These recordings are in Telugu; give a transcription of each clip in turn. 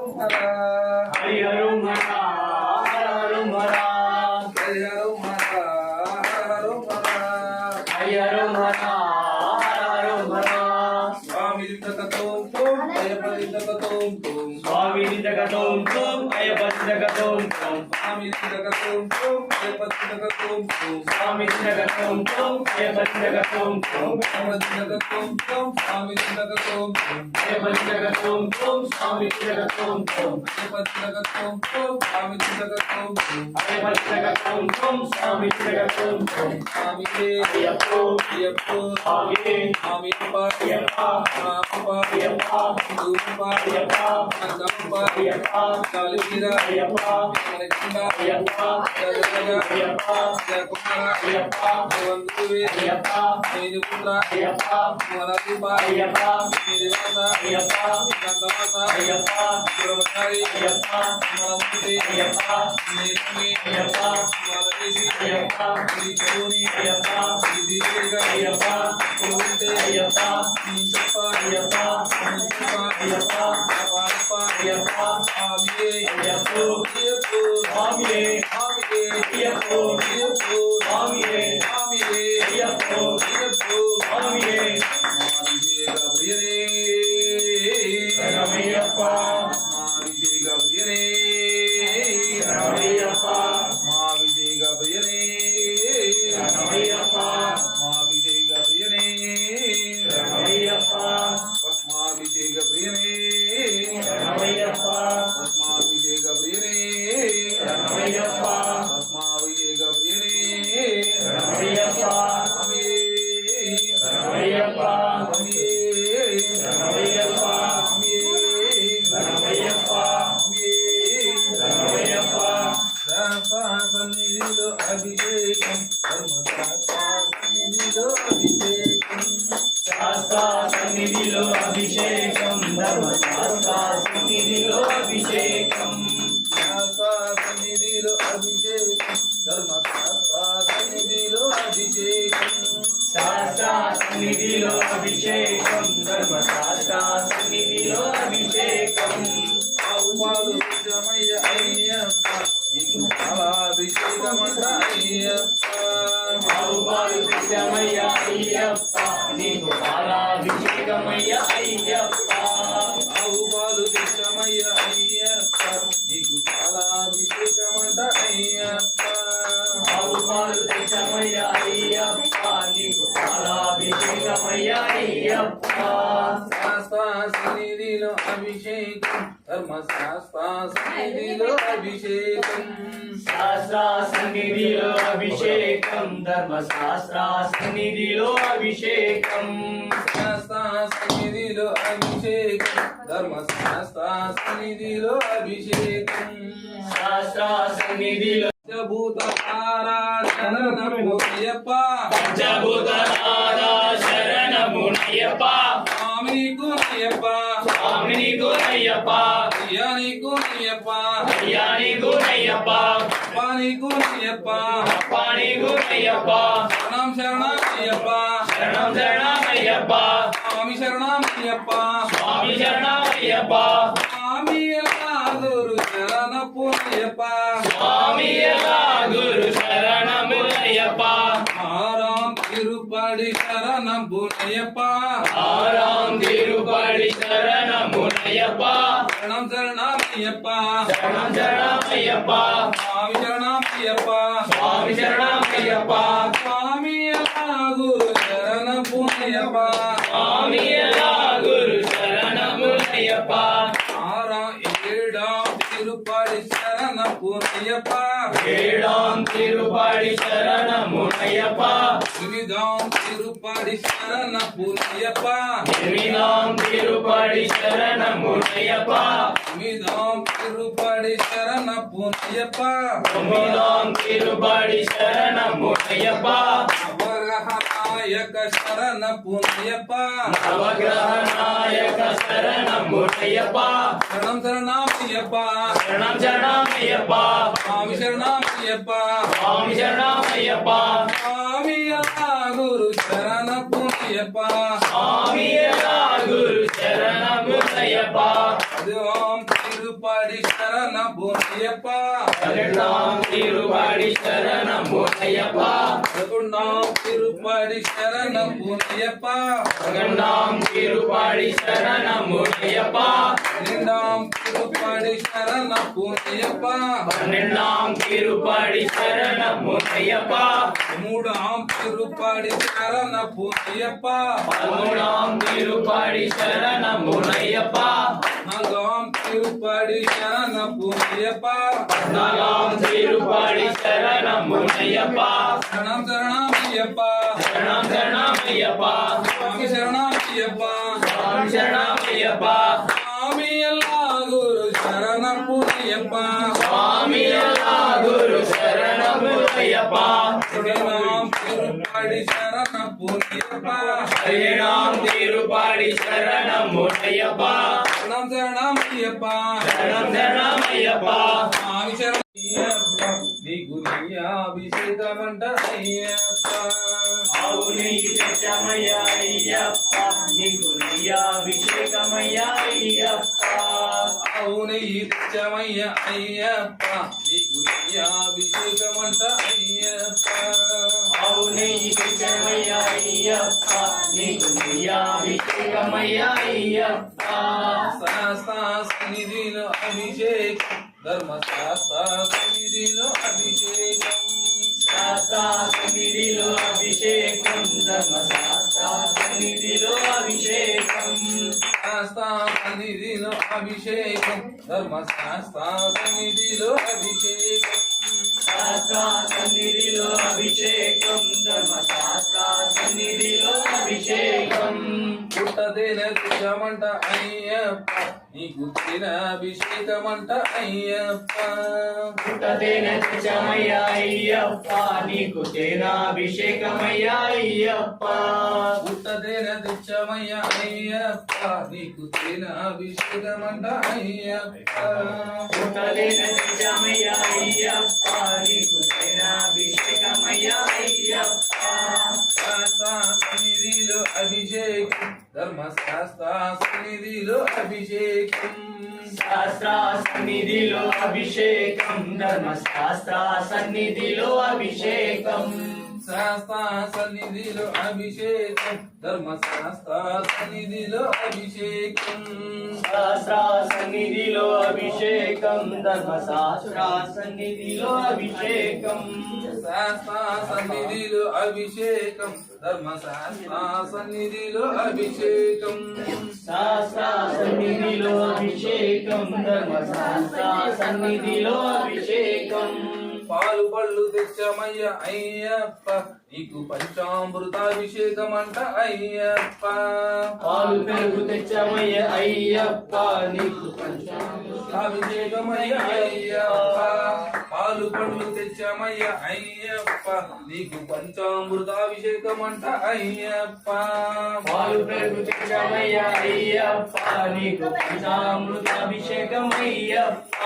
హరిహరం హరహరం హర హరిహరం హరహరం హర హరిహరం హరహరం హర స్వామి దిద్దకతోం తోం అయ్యప్ప దిద్దకతోం తోం స్వామి దిద్దకతోం తోం అయ్యప్ప దిద్దకతోం తోం స్వామి దిద్దకతోం తోం అయ్యప్ప దిద్దకతోం తోం స్వామి దిద్దకతోం తోం అయ్యప్ప దిద్దకతోం తోం అయ్యప్ప దిద్దకతోం తోం స్వామి దిద్దకతోం తోం అయ్యప్ప దిద్దకతోం తోం స్వామి దిద్దకతోం తోం అయ్యప్ప దిద్దకతోం తోం స్వామి దిద్దకతోం తోం అయ్యప్ప దిద్దకతోం తోం స్వామి దిద్దకతోం తోం స్వామి అయ్యప్పో అయ్యప్పో స్వామి అయ్యప్ప అయ్యప్ప అయ్యప్ప అయ్యప్ప దూప అయ్యప్ప అంగంప అయ్యప్ప కాలిగిర అయ్యప్ప మనకింద అయ్యప్ప జగజగ అయ్యప్ప జగకుమార అయ్యప్ప వందువే అయ్యప్ప నీలిపుత్ర అయ్యప్ప మనదీప అయ్యప్ప నీలివాస అయ్యప్ప గంగవాస అయ్యప్ప బ్రహ్మచారి అయ్యప్ప మనముతి అయ్యప్ప నీలమి అయ్యప్ప మనదేశి అయ్యప్ప నీచూని అయ్యప్ప నీదిరిగ అయ్యప్ప కులుంటే అయ్యప్ప నించప్ప అయ్యప్ప నించప్ప అయ్యప్ప అపారప్ప అయ్యప్ప ఆమియే అయ్యప్పో అయ్యప్పో ఆమియే ఆమియే అయ్యప్పో అయ్యప్పో ఆమియే ఆమియే అయ్యప్పో అయ్యప్పో ఆమియే మారిజే గబ్రియనే రమయ్యప్ప మారిజే గబ్రియనే రమయ్యప్ప మారిజే గబ్రియనే రమయ్యప్ప మారిజే గబ్రియనే రమయ్యప్ప పద్మాభిషేక ప్రియనే రమయ్యప్ప పద్మాభిషేక ప్రియనే రమయ్యప్ప పద్మాభిషేక ప్రియనే రమయ్యప్ప అమే రమయ్యప్ప అమే రమయ్యప్ప అమే రమయ్యప్ప అమే రమయ్యప్ప సన్నిధిలో అభిషేకం సన్నిధిలో అభిషేకం శాస్త్ర సన్నిధిలో అభిషేకం ధర్మశాస్త్ర సన్నిధిలో అభిషేకం శాస్త్ర సన్నిధిలో అభిషేకం ధర్మశాస్త్ర సన్నిధిలో అభిషేకం శాస్త్ర సన్నిధిలో అభిషేకం ధర్మశాస్త్ర సన్నిధిలో అభిషేకం ఆవుపాలు నిజమయ్య అయ్యప్ప నీకు పాలాభిషేకమంట అయ్యప్ప ఆవుపాలు నిజమయ్య అయ్యప్ప నీకు పాలాభిషేకమయ్య అయ్యప్ప ఆవుపాలు నిజమయ్య అయ్యప్ప నీకు పాలాభిషేకమంట అయ్యప్ప ఆవుపాలు నిజమయ్య అయ్యప్ప నీకు పాలాభిషేకమయ్య అయ్యప్ప శాస్త్ర సన్నిధిలో అభిషేకం ధర్మశాస్త్ర సన్నిధిలో అభిషేకం శాస్త్ర సన్నిధిలో అభిషేకం ధర్మశాస్త్ర సన్నిధిలో అభిషేకం శాస్త్ర సన్నిధిలో అభిషేకం ధర్మశాస్త్ర సన్నిధిలో అభిషేకం శాస్త్ర సన్నిధిలో పంచభూతారా శరణమయ్యప్ప పంచభూతారా శరణమయ్యప్ప స్వామినికు అయ్యప్ప స్వామినికు అయ్యప్ప అయ్యానికు అయ్యప్ప అయ్యానికు అయ్యప్ప అప్పానికు అయ్యప్ప అప్పానికు అయ్యప్ప శరణం శరణం అయ్యప్ప శరణం శరణం అయ్యప్ప స్వామి శరణం అయ్యప్ప స్వామి శరణం అయ్యప్ప స్వామి ఎలా గురు శరణపు అయ్యప్ప స్వామి ఎలా గురు శరణము అయ్యప్ప ఆరాం తిరుపడి శరణము అయ్యప్ప ఆరాం తిరుపడి శరణము అయ్యప్ప శరణం శరణం అయ్యప్ప శరణం శరణం అయ్యప్ప స్వామి శరణం అయ్యప్ప స్వామి శరణం అయ్యప్ప స్వామి ఎలా గురు శరణము అయ్యప్ప స్వామి ఎలా గురు శరణము అయ్యప్ప ఏడాం తిరుపడి శరణము అయ్యప్ప ఏడాం తిరుపడి శరణము అయ్యప్ప ఎనిమిదాం తిరుపడి శరణము అయ్యప్ప ఎనిమిదాం తిరుపడి శరణము అయ్యప్ప తొమ్మిదాం తిరుపడి శరణము అయ్యప్ప తొమ్మిదాం తిరుపడి శరణము అయ్యప్ప నవగ్రహ నాయక శరణము అయ్యప్ప నవగ్రహ నాయక శరణము అయ్యప్ప శరణం శరణం అయ్యప్ప శరణం శరణం అయ్యప్ప స్వామి శరణం అయ్యప్ప స్వామి శరణం అయ్యప్ప స్వామి ఎలా గురు శరణము అయ్యప్ప స్వామి ఎలా గురు శరణము అయ్యప్ప ఓం తిరుపాడి శరణ పూనయ్యప్ప பதினெட்டாம் திருப்பாடி சரணம் முனையப்பா పదకొండాం తిరుపాడి శరణ పూనయ్యప్ప பன்னெண்டாம் திருப்பாடி சரணம் முனையப்பா పన్నెండాం తిరుపాడి శరణ పూనయ్యప్ప பன்னெண்டாம் திருப்பாடி சரணம் முனையப்பா మూడాం తిరుపాడి శరణ పూనయ్యప్ప பதிமூணாம் திருப்பாடி சரணம் முனையப்பா నాలుగాం తిరుపాడి శరణ పూనయ్యప్ప பதினாலாம் திருப்பாடி சரணம் முனையப்பா శరణం శరణమయ్యప్ప சரணம் சரணமையப்பா స్వామి శరణమయ్యప్ప சுவாமி சரணமையப்பா స్వామి எல்லா గురు శరణ పూనయ్యప్ప சுவாமி எல்லா குரு சரணம் முனையப்பா శరణం తిరుపాడి శరణ పూనయ్యప్ప பதினேழாம் திருப்பாடி சரணம் முனையப்பா శరణం శరణమయ్యప్ప சரணம் சரணமையப்பா స్వామి శరణమయ్యప్ప నీకు అభిషేకమంట అయ్యప్ప అవునికి తెచ్చమయ్య అయ్యప్ప నీకు అభిషేకమయ్య అయ్యప్ప అవునే ఇచ్చమయ్య అయ్యప్ప నీకు అభిషేకమంట అయ్యప్ప అవునికి తెచ్చమయ్య అయ్యప్ప నీకు అభిషేకమయ్య అయ్యప్ప శాస్త్ర సన్నిధిలో అభిషేకం ధర్మశాస్త్ర సన్నిధిలో అభిషేకం శాస్త్ర సన్నిధిలో అభిషేకం ధర్మశాస్త్ర సన్నిధిలో అభిషేకం శాస్త్ర సన్నిధిలో అభిషేకం ధర్మశాస్త్ర సన్నిధిలో అభిషేకం శాస్త్ర సన్నిధిలో అభిషేకం ధర్మశాస్త్ర సన్నిధిలో అభిషేకం పుట్టదేన తుషమంట అయ్యప్ప నీకు తిన అభిషేకమంట అయ్యప్ప పుట్టదేన తెచ్చమయ్య అయ్యప్ప నీకు తేనాభిషేకమయ్య అయ్యప్ప పుట్టదేన తెచ్చమయ్య అయ్యప్ప నీకు తిన అభిషేకమంట అయ్యప్ప పుట్టదేన తెచ్చమయ్య అయ్యప్ప నీకు తేనాభిషేకమయ్య అయ్యప్ప శాస్త్ర సన్నిధిలో అభిషేకం ధర్మశాస్త్ర సన్నిధిలో అభిషేకం శాస్త్ర సన్నిధిలో అభిషేకం ధర్మశాస్త్ర సన్నిధిలో అభిషేకం శాస్త్ర సన్నిధిలో అభిషేకం ధర్మశాస్త్ర సన్నిధిలో అభిషేకం శాస్త్ర సన్నిధిలో అభిషేకం ధర్మశాస్త్ర సన్నిధిలో అభిషేకం శాస్త్ర సన్నిధిలో అభిషేకం ధర్మశాస్త్ర సన్నిధిలో అభిషేకం శాస్త్ర సన్నిధిలో అభిషేకం ధర్మశాస్త్ర సన్నిధిలో అభిషేకం పాలు పళ్ళు తెచ్చమయ్య అయ్యప్ప నీకు పంచామృతాభిషేకం అంట అయ్యప్ప పాలు పెరుగు తెచ్చమయ్య అయ్యప్ప నీకు అభిషేకమయ్య అయ్యప్ప పాలు పళ్ళు తెచ్చమయ్య అయ్యప్ప నీకు పంచామృతాభిషేకం అంట అయ్యప్ప పాలు పెరుగు తెచ్చమయ్య అయ్యప్ప నీకు పంచామృతాభిషేకం అయ్యప్ప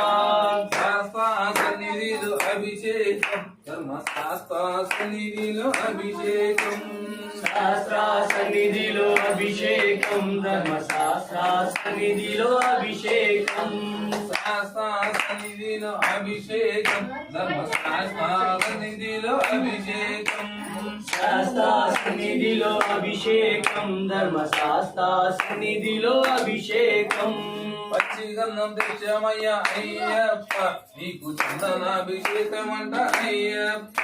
శాస్త్ర సన్నిధిలో అభిషేకం ధర్మశాస్త్ర సన్నిధిలో అభిషేకం శాస్త్ర సన్నిధిలో అభిషేకం ధర్మశాస్త్ర సన్నిధిలో అభిషేకం శాస్త్ర సన్నిధిలో అభిషేకం ధర్మశాస్త్ర సన్నిధిలో అభిషేకం శాస్త్ర సన్నిధిలో అభిషేకం ధర్మశాస్త్ర సన్నిధిలో అభిషేకం పచ్చిగన్నం తెచ్చమయ్య అయ్యప్ప నీకు చందనాభిషేకం అంట అయ్యప్ప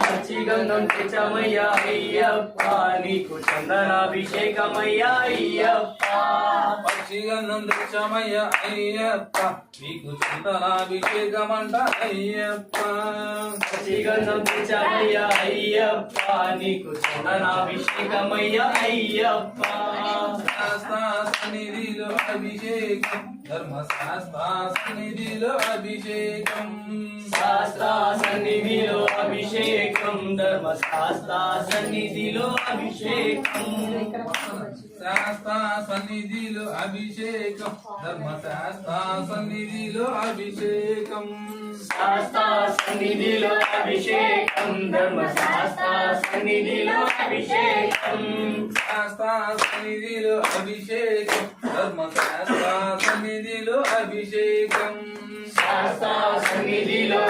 పచ్చిగంధం తెచ్చమయ్య అయ్యప్ప నీకు చందనాభిషేకమయ్య అయ్యప్ప పచ్చిగన్నం తెచ్చమయ్య అయ్యప్ప నీకు చందనాభిషేకం అంట అయ్యప్ప పచ్చిగంధం తెచ్చమయ్య అయ్యప్ప నీకు చందనాభిషేకమయ్య అయ్యప్ప శాస్త్ర సన్నిధిలో అభిషేకం ధర్మశాస్త్ర సన్నిధిలో అభిషేకం శాస్త్ర సన్నిధిలో అభిషేకం ధర్మశాస్త్ర సన్నిధిలో అభిషేకం శాస్త్ర సన్నిధిలో అభిషేకం ధర్మశాస్త్ర సన్నిధిలో అభిషేకం శాస్త్ర సన్నిధిలో అభిషేకం ధర్మశాస్త్ర సన్నిధిలో అభిషేకం శాస్త్ర సన్నిధిలో అభిషేకం ధర్మశాస్త్ర సన్నిధిలో అభిషేకం శాస్త్ర సన్నిధిలో